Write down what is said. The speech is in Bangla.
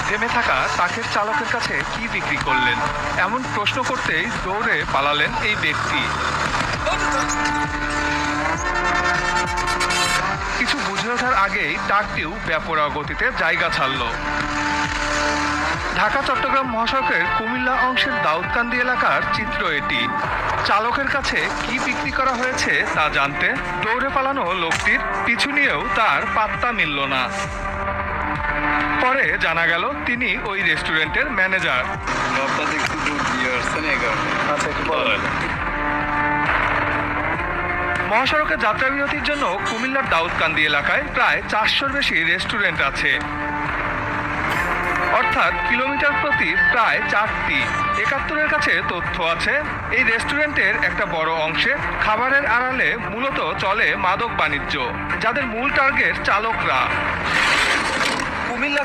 থেমে থাকা ট্রাকের চালকের কাছে কি বিক্রি করলেন, এমন প্রশ্ন করতেই দৌড়ে পালালেন এই ব্যক্তি। কিছু বুঝে ওঠার আগেই ট্রাকটিও বেপরোয়া গতিতে জায়গা ছাড়ল। ঢাকা চট্টগ্রাম মহাসড়কের কুমিল্লা অংশের দাউদকান্দি এলাকার চিত্র এটি। চালকের কাছে কি বিক্রি করা হয়েছে তা জানতে দৌড়ে পালানো লোকটির পিছু নিয়েও তার পাত্তা মিলল না। পরে জানা গেল তিনি ওই রেস্টুরেন্টের ম্যানেজার। মহাসড়কে যাত্রা বিরতির জন্য কুমিল্লার দাউদকান্দি এলাকায় প্রায় 400-র বেশি রেস্টুরেন্ট আছে, অর্থাৎ কিলোমিটার প্রতি প্রায় 4টি। 71-এর কাছে তথ্য আছে এই রেস্টুরেন্টের একটা বড় অংশে খাবারের আড়ালে মূলত চলে মাদক বাণিজ্য, যাদের মূল টার্গেট চালকরা। কুমিল্লা